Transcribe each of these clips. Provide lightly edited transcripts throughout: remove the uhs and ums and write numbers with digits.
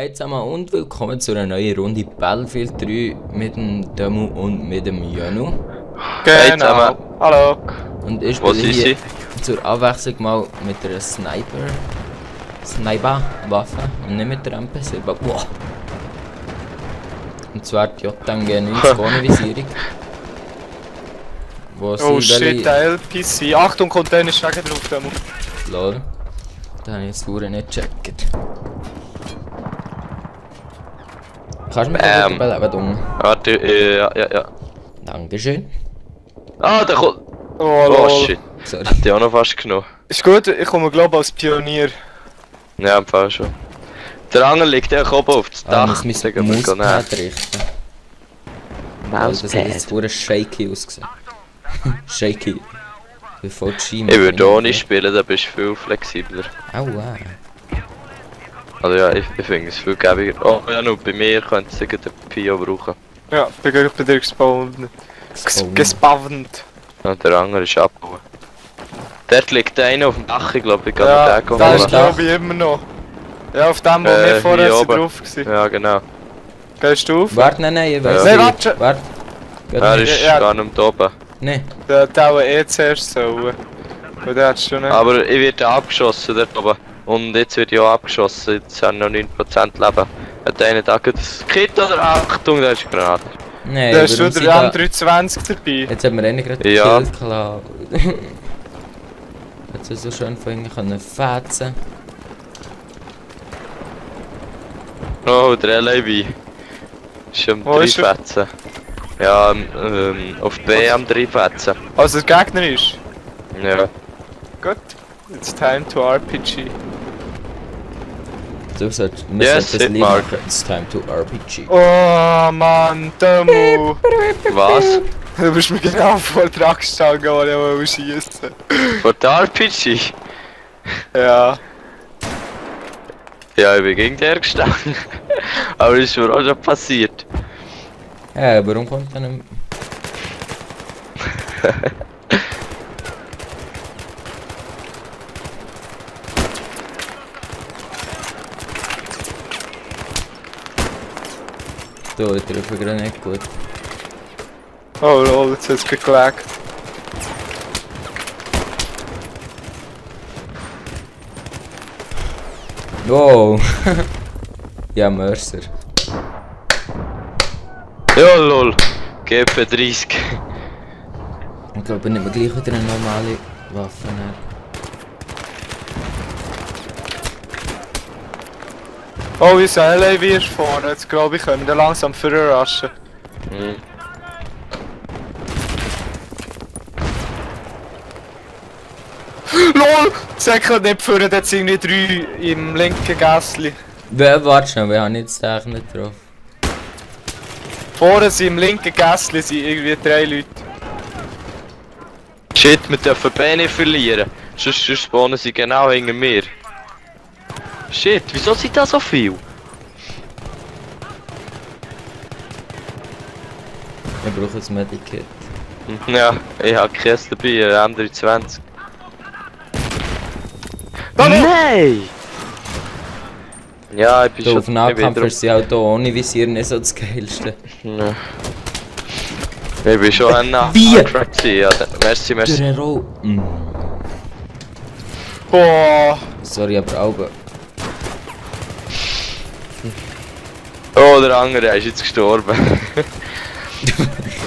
Hey zusammen und willkommen zu einer neuen Runde Battlefield 3 mit dem Demu und mit dem Janu. Hey zusammen. Hallo. Und ich spiele hier zur Abwechslung mal mit einer Sniper-Waffe und nicht mit der MP7. Boah. Und zwar die JMG 90 ohne Visierung. Oh shit, der LPC. Achtung, Containerstrecke drauf, Demu. Lol. Da habe ich das Uhr nicht gecheckt. Kannst du mich gut überleben, Warte, ja. Dankeschön. Ah, der kommt. Oh shit. Sorry. Hat die auch noch fast genommen. Ist gut, ich komme glaube als Pionier. Ja, im Fall schon. Der Angel liegt ja oben auf das Dach. Ich muss mein Mauspad richten. Das hat jetzt pure shaky ausgesehen. Shaky. Wie voll Schienen. Ich würde auch nicht spielen, da bist du viel flexibler. Aua. Also ja, ich finde es viel gäbiger. Oh ja, nur bei mir könnte es den Pio brauchen. Ja, bin gerade bei dir gespawnt. Gespawnt. Und der andere ist abgehauen. Dort liegt einer auf dem Dach, ich glaube, ich kann ja, den da ist glaube ich immer noch. Ja, auf dem, wo wir vorher drauf waren. Ja, genau. Gehst du auf? Warte, nein, ich weiß nicht. Warte. Warte. Er ist gar nicht oben. Nein. Der hat auch zuerst sollen. Weil der hat schon nicht. Aber ich werde abgeschossen dort oben. Und jetzt wird ich auch abgeschossen, jetzt haben noch 9% Leben. Hat einer da das Kit oder Achtung, da ist Granate. Nein, da ist schon der M320 dabei. Jetzt haben wir einen gerade gekillt, klar. Jetzt ist so schön von ihnen können fetzen. Oh, der LAV. Ist am 3 fetzen. Ja, auf B am 3 fetzen. Also der Gegner ist? Ja. Gut. It's time to RPG. Du sollst das Lied machen. It's time to RPG. Oh Mann, Demu! Was? Du bist mir genau vor der Axt-Stange, die ich schießen. Vor der RPG? Ja. Ja, ich bin gegen den gestanden. Aber das ist mir auch schon passiert. Ja, warum kommt dann nicht? So, ich treffe gerade nicht gut. Oh lol, jetzt hat es geklagt. Wow! Ja, Mercer. Ja lol, GP 30. Ich glaube, ich nehme gleich wieder eine normale Waffe. Oh, unser LAV ist vorne, jetzt glaube ich, können wir langsam vorraschen. LOL! Sag nicht vorne, da sind irgendwie 3 im linken Gässli. Warte schnell, wir haben jetzt eigentlich nicht drauf. Vorne sind im linken Gässli sind irgendwie 3 Leute. Shit, wir dürfen B nicht verlieren. Sonst spawnen sie genau hinter mir. Shit, wieso sind da so viel? Ich brauche ein Medikit. Ja, ich habe keins dabei, ein M320. Nein! Ja, ich bin schon... Auf Nahkampf ist sie auch hier ohne Visier nicht so das Geilste. Ja. Ich bin schon ein Wie? Ja, merci. Boah! Sorry, aber auch... Oh, der andere ist jetzt gestorben.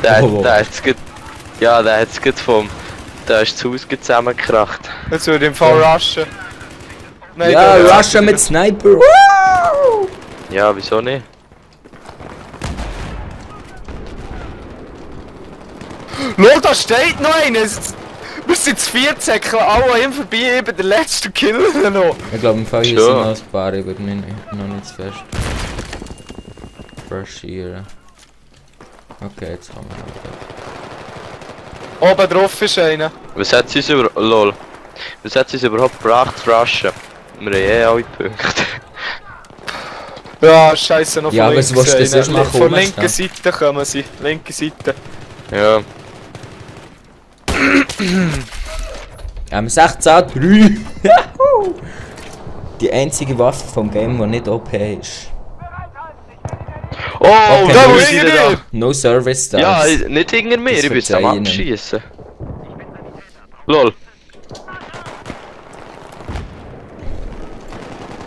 der hat es gut. Ja, der hat es gut vom. Da ist das Haus zusammengekracht. Jetzt würde ich im Fall rushen. Nein, ja, rushen mit Sniper! Woo! Ja, wieso nicht? Lol, da steht noch einer! Wir sind zu 14, alle ihm vorbei, eben der letzte Kill noch. Ich glaube, im Fall hier sind noch ein paar, aber noch nicht zu fest. Rushieren. Okay, jetzt haben wir oben drauf ist einer. Was hat sie uns überhaupt gebracht zu rushen? Wir haben alle Punkte. Ja, scheiße, noch ja, von links. Ja, was willst du das machen? Von linker Seite kommen sie, linke Seite. Ja. M16-3! Die einzige Waffe vom Game, die nicht OP ist. Oh, Okay, da no, muss ich da. No Service Stars. Ja, nicht hinter mir, Das ich bin jetzt am verzeihen. Abschießen. Lol.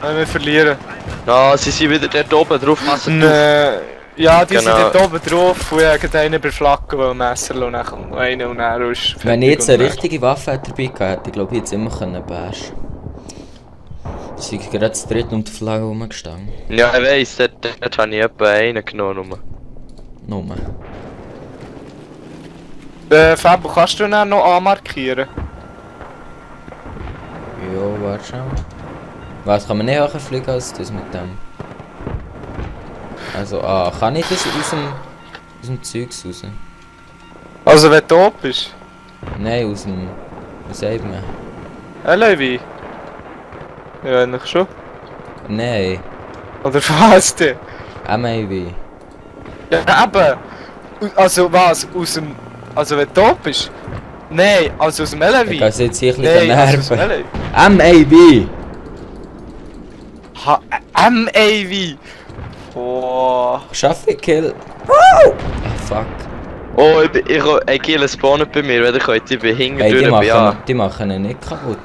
Wir verlieren. Ah, sie sind wieder dort oben drauf, passen drauf. Ja, die sind Genau. dort oben drauf und ich habe einen beflacken, weil ein Messer und dann einen und dann ist Wenn ich jetzt eine fertig richtige Waffe hätte dabei gehabt, hätte ich glaube ich jetzt immer können bashen. Sie sind gerade zu dritt um die Flagge rumgestanden. Ja, ich weiss, dort habe ich etwa einen genommen. Nur. Fabio, kannst du dann noch anmarkieren? Ja, warte schon. Was, kann man nicht höher fliegen als das mit dem? Also, kann ich das aus dem Zeugs raus? Also wenn du oben bist? Nein, aus dem... Was sagt man? Levi? Ja, eigentlich schon. Nein, Oder was denn? MAV. Ja, eben! Also was? Aus dem... Also wenn du oben bist? Nein, also aus dem Ich Levi? kann jetzt hier ein bisschen Nein, also aus dem nerven. Levi. MAV! MAV! Boah. Schaffe ich Kill. Ah, fuck. Oh, ich Kiel spawnen bei mir, weil ich heute bin hinten Hey, durch, ja. die machen ihn nicht kaputt.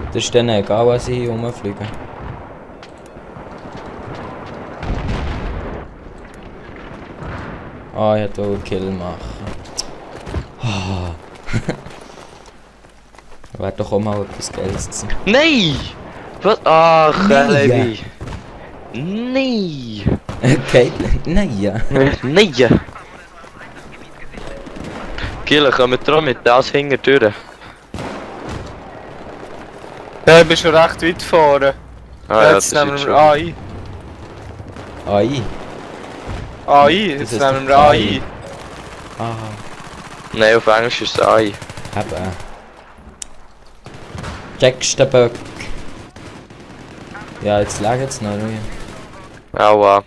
Das ist denen egal, was sie hier rumfliegen. Ah, ich hätte auch einen Kill machen. Ah. Wäre doch auch mal etwas Geiles gewesen. Nein! Was? Ach, Nein. Levi. Nein! Caitlin, nein, ja. Nein! Kiel, kommen wir mit das hinten durch. Ja, ich bin schon recht weit vorne. Ah ja, Jetzt das nehmen ist wir schon. AI. AI. AI, Das jetzt ist nehmen doch wir AI. Ah, Nein, auf Englisch ist es AI. eben. Checkst den Böck. Ja, jetzt lag jetzt noch ruhig. Aua.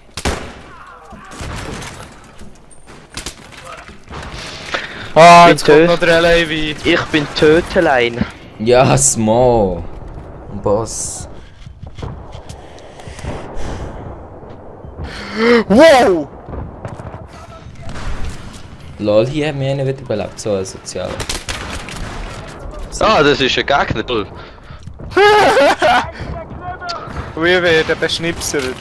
Ah, Bin jetzt kommt tot. noch der Levi. Ich bin Tötelein. Ja, Smo. Boss. Wow! Lol, hier haben wir einen wieder überlebt, so ein sozialer. Ah, das ist ein Gegner. Lol. Wir werden beschnipselt.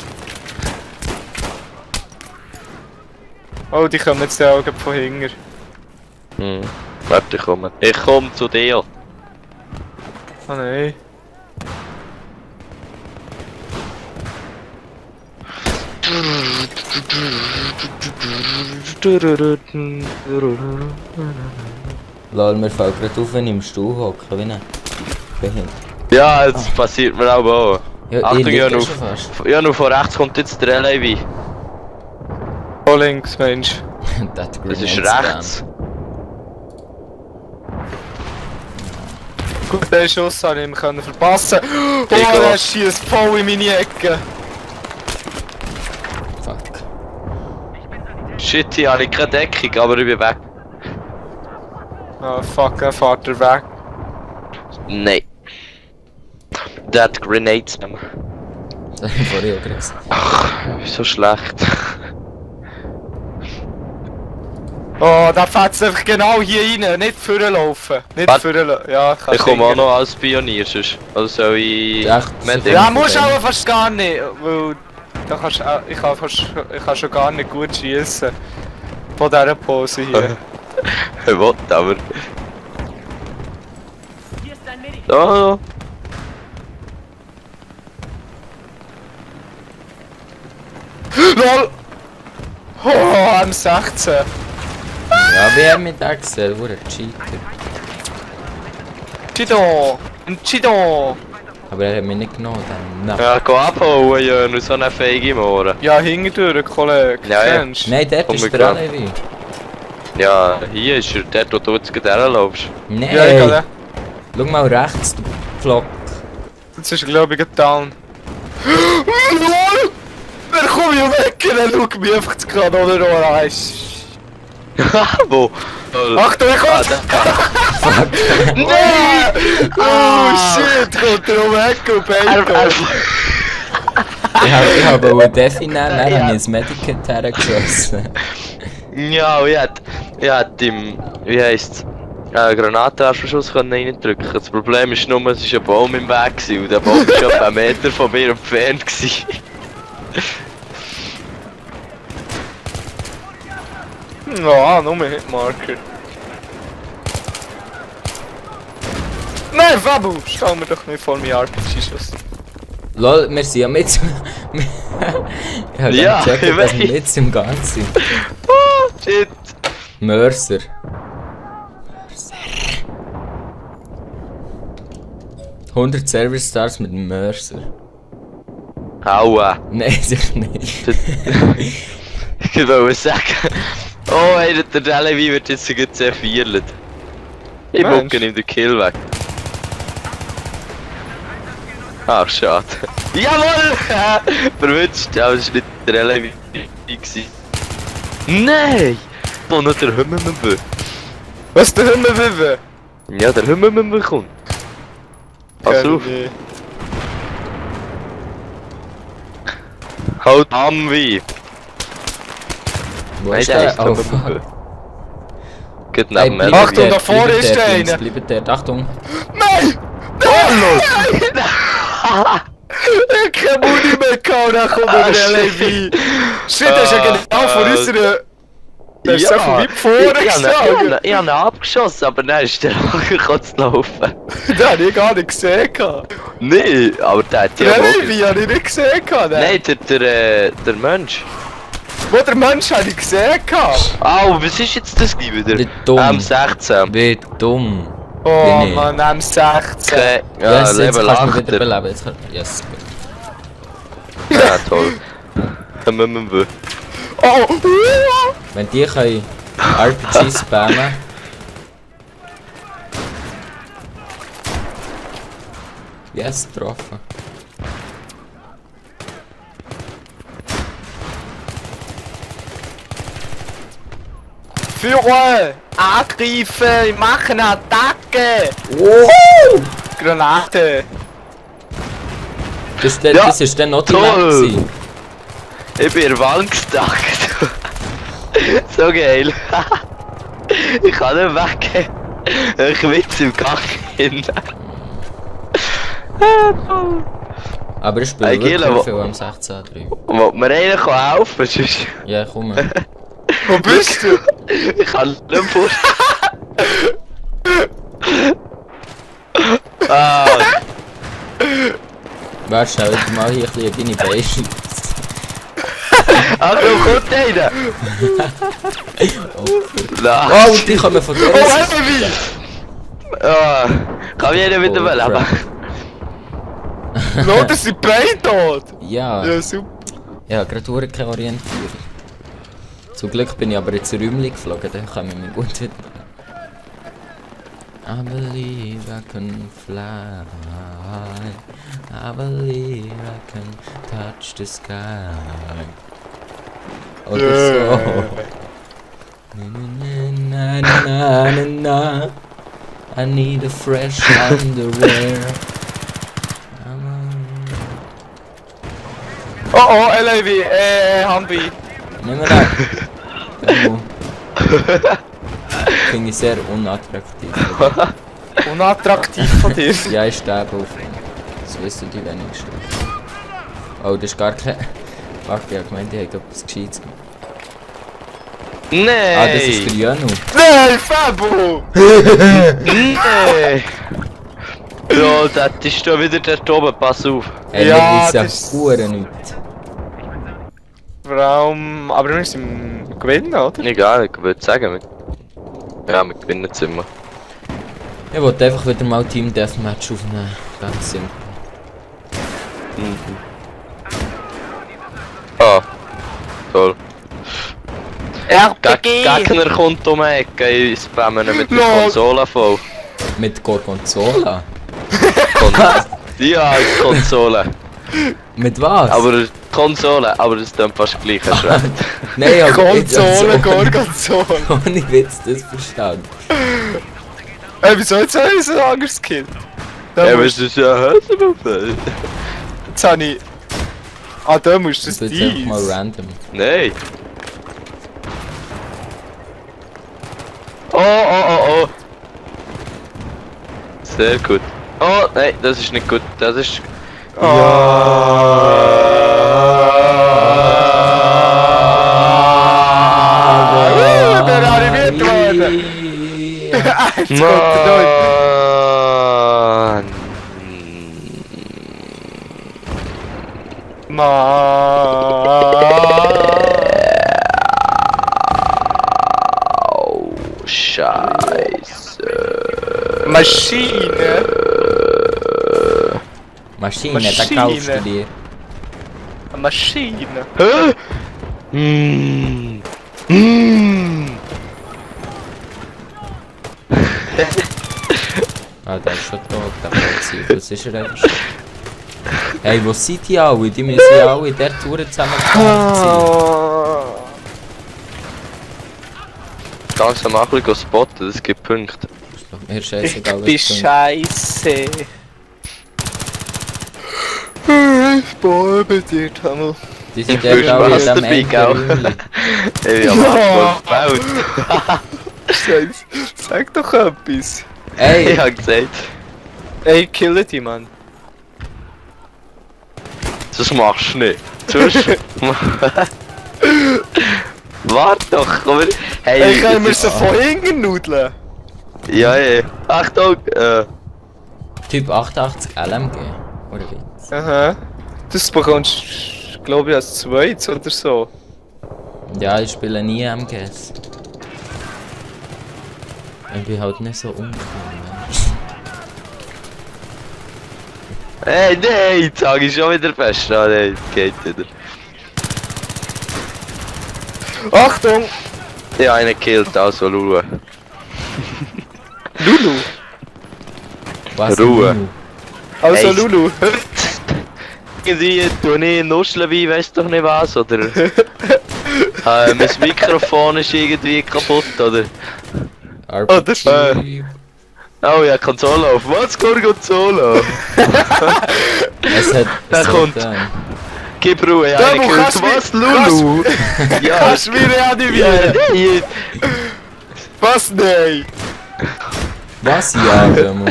Oh, die kommen jetzt auch gleich von hinten. Hm. Warte, ich komme. Ich komme zu dir. Oh nein. Lol, mir fällt gerade auf, wenn ich im Stuhl hocke, wie ein Behindert. Ja, das passiert mir auch. Ja, Achtung, ich lieg ja, ja nur, schon fast. ja, nur von rechts kommt jetzt der Levi. Oh, links, Mensch. Das Das ist rechts. Gut, den Schuss habe ich ihm können verpassen. Oh, Egal. der schießt voll in meine Ecke. Fuck. Shit, hier habe ich keine Deckung, aber ich bin weg. Oh fuck, er fährt er weg. Nein. Der hat Grenades nehmen. Das habe ich vorhin auch gerade gesehen. So schlecht. Oh, da fährt einfach genau hier rein, nicht vorlaufen. Nicht Was? vorlaufen. Ja, Ich kannst komme auch hingehen. noch als Pionier, sonst. Also soll ich... Echt? Wenn So ich- Ja, musst du aber fast gar nicht, weil da kannst, ich kann schon gar nicht gut schießen. Von dieser Pose hier. Was, aber... Oh, LOL! Oh, M16. Ja, wie haben wir da gesehen? Wo ein Cheater. Chido! Ein Chido! Aber er hat mich nicht genommen, dann. ja, geh abhauen, ja, nur so eine feige Mohren. Ja, hinten Kollege. Ja, ja. Kennst du? Nein, dort Komm, ist wir der gehen. Levi. Ja, hier ist er, dort, wo du jetzt gerade herlaufst. Nein! Ja, ich kann Schau mal rechts, du Flock. Jetzt ist er glaube ich down. LOL! Wer kommt hier weg? Er schaut mich einfach gerade oder Wo? Achtung, er kommt! Nein! Oh shit, kommt er um Ecke und Bacon! Ich habe einen Defi nehmen, dann habe ich ein Medikit hergeschossen. Ja, ich hätte im... Wie heisst's? Granatenwerferschuss reindrücken. Das Problem ist nur, es war ein Baum im Weg gewesen, und der Baum war etwa 1 Meter von mir entfernt gewesen. Ja, nur ein Hitmarker. Nein, Fabu! Stell mir doch nicht vor mir RPG-Schuss. Lol, wir sind ja mit... Ich habe Ja, gecheckt, ich dass wir weiss. mit im Ganzen. Oh, shit! Mörser. 100 Server-Stars mit dem Mörser. Aua! Nein, sicher nicht. Ich wollte sagen... Oh, hey, der Delevi wird jetzt sogar zervierlet. Ich Mensch. mucke ihm den Kill weg. Ach, schade. Jawohl! Verwünscht, aber das war nicht der Delevi. Nein! Boah, noch der Hümmelmümmel. Was der Hümmelwippe? Ja, der Hümmelmümmel kommt. Pass auf. Halt am wie. Wo Nein, ist der der? ist Oh, der fuck. Hümmelmümmel. Geht Hey, neben bleibt mir. Achtung, dort, da vorne bleibt ist dort, der Jungs, eine. bleibt dort, Achtung. Nein! Ich hab keine Muni mehr gehabt und dann kommt Ah, der Levi. Shit, das ist ja genau von unserer... Der ist so von weit vorne gestanden. Ich habe ihn abgeschossen, aber dann ist der angekommen zu laufen. Den hab ich gar nicht gesehen. gehabt. Nein, aber der hat ja Der wohl... Levi hab ich nicht gesehen. gehabt, den. Nein, der Mensch. Wo der Mensch hab ich gesehen. gehabt. Au, was ist jetzt das wieder? Wie dumm. M16. Wie dumm. Oh Bin ich. Mann, M16. Okay, Ja, ja, jetzt Level kannst du mich 8. wieder beleben. Jetzt kann... Yes. Ja, toll. Dann müssen wir... Oh! Wenn die können RPG spammen... Yes, getroffen. Führer! Angreifen! Machen Attacke! Wow! Granate! Das ist dann noch die Map toll. gewesen. Ich bin in der Wand gestackt. So geil. Ich kann nicht weg. Ich witz im Gang hin. Aber ich spiele Hey, wirklich Gila, viel am 16.3. Wollt mir einer helfen? Sonst... Ja, komm. Wo bist du? Ich kann nicht vor. Ah, Warte schnell, ich mal hier ein bisschen deine Beine. Achtung, kommt einer! Nein. Oh, die kommen von der Oh, Seite. Levi! Ah, kann mich einer wieder Oh, beleben? Lo, das sind beide tot! Ja, Ja, super. ja, gerade keine Orientierung. Zum Glück bin ich aber ins Räumchen geflogen, dann kommen wir mir gut wieder. I believe I can fly. I believe I can touch the sky. Oder so. Na, na, na, na, na. I need a fresh underwear. Oh oh, Levi, Hambi. Nimm mal ab. Finde ich sehr unattraktiv. Unattraktiv von dir. Ja, ich sterbe auf ihn. Das wissen die wenigsten. Oh, das ist gar kein... Fuck, ich hab gemeint, die haben etwas Gescheites gemacht. Nein! Ah, das ist der Janu. Nein, Fabu! Nein! Ja, das ist da wieder der oben, pass auf. Ey, Ja, wir wissen das- ja Huren nicht. Warum? Aber wir müssen gewinnen, oder? Egal, ich würde sagen, ja, wir gewinnen es immer. Ich wollte einfach wieder mal Team Deathmatch aufnehmen. Ganz simpel. Ah, toll. RPG! Gegner kommt um die Ecke, ich spamme ihn mit der Lol. Konsole voll. Mit Gorgonzola. Ja, Konsole. Mit was? Aber Konsole, aber das ist dann fast gleich erschreckt. Nein, aber Konsole, Gorgonzola. Ohne Witz, das verstanden. Ey, wieso jetzt habe ich so ein anderes Kind? Ja, aber es ist ja Hölzerwaffe. Jetzt habe ich... Ah, da musst du das Das ist einfach mal dies. random. Nein. Oh. Sehr gut. Oh, nein, das ist nicht gut. Das ist... Der animiert worden! Jetzt kommt er durch! Mann. Oh, Scheiße. Maschine! Maschine, da kaufst du dir. Eine Maschine! Hä? Ah, der ist schon tot, der Fazil. Was ist er einfach schon? Hey, wo sind die alle? Die müssen ja alle in der Tour zusammengekommen sein. Kannst du mal ein bisschen spotten, das gibt Punkte. Mir ist Ich scheißegal, bin was du... scheiße! Ich bohre bei dir, Tamu. Die sind Viel ja alle in Spaß dem dabei, engen gell? Räumchen. Ich hab mal gebaut. Scheiße, sag doch etwas. Ich Ey, hab gesagt, Ey, kill die, Mann. das machst du nicht. Sonst... Warte doch, komm her. Hey, Ich kann das mir ist- so von hinten nudeln. Ja. Achtung, Typ 88 LMG. Oder wie? Aha. Das bekommst du, glaube ich, als zweites oder so. Ja, ich spiele nie MGS. Ich bin halt nicht so uncool. Hey, nein, jetzt sag ich schon wieder fest. Ah, nein, geht wieder. Achtung! Ja, einen killt, also Lulu. Lulu! Was? Ruhe. Lulu? Also Hey. Lulu! Irgendwie tue ich nuscheln wie weiss doch nicht was, oder? Mein Mikrofon ist irgendwie kaputt, oder? RPG. Oh ja, Konsole auf. Was, Gorgonzola? Es hat... Der es kommt. Hat, Gib Ruhe, ja, Da, einen wo killt. kannst du Was, mich- Lulu? Ja, Kannst du mich reanimieren? ja, Was? Nein! was? Ja, Demo.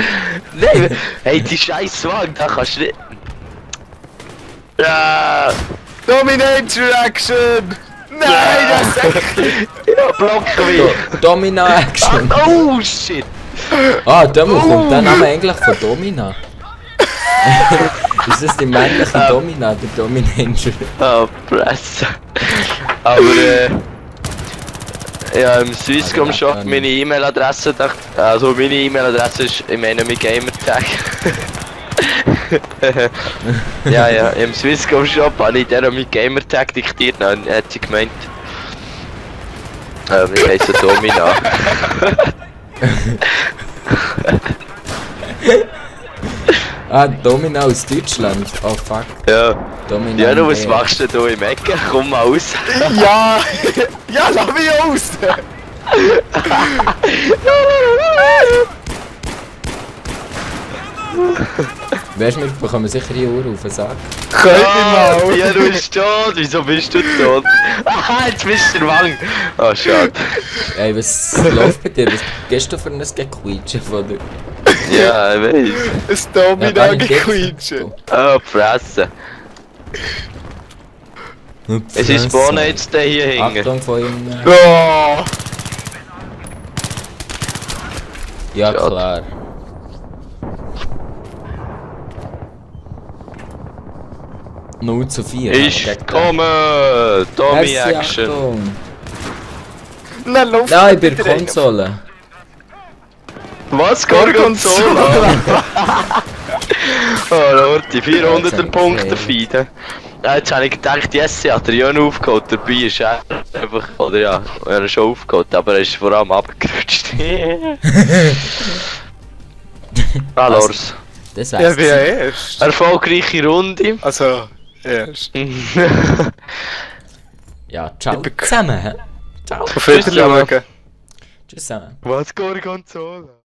nein, hey, die scheiß Wagen, da kannst du nicht... Ja, Dominator Action! Nein, das ja, block mich. Domina Action. Oh, shit. Ah, Demo kommt der Name eigentlich von Domina. Ist das die männliche Domina, der Dominator? Oh, Presse. Aber ja, im Swisscom Shop meine E-Mail-Adresse, also meine E-Mail-Adresse ist im Enemy Gamer Tag. ja, im Swisscom Shop habe ich der mit Gamer Tag diktiert, dann hat sie gemeint, ich heisse Domina. Ah, Domina aus Deutschland. Oh fuck. Ja, Domina. ja, du, was MB. machst du denn da im Ecken? Komm mal raus. Ja! Ja, lass mich aus! Weißt du, wir bekommen sicher die Uhr auf den Sack. Könnt ihr mal! Ja, du bist tot. Wieso bist du tot? Aha, jetzt bist du der Wang. Oh, schade. Ey, was läuft bei dir? Was gehst du für ein Gequietschen von dir? Ja, ich weiß. Es Domina gar nicht gequietscht! Oh, Fresse. Es ist Bonne jetzt der hier hängen. Achtung von ihm. Oh! Ja, Schade. klar. Null zu 4. Ich komme! Tommy Merci, Action. Achtung. Nein, lauf! Nein, bei der Konsole. Was? Gorgonzola? Oh Lord, die 400er Ja, Punkte okay. feiden. Ja, jetzt habe ich gedacht, yes, hat er ja noch aufgeholt. Dabei ist er einfach, oder ja, er ist schon aufgeholt, aber er ist vor allem abgerutscht. Ah, Lors. Das Ja, wär's. wie erst. Erfolgreiche Runde. Also, Erst. Ja, ciao zusammen. Hä? Ciao. Auf Wiedersehen. Tschüss zusammen. Was geht die Konsole?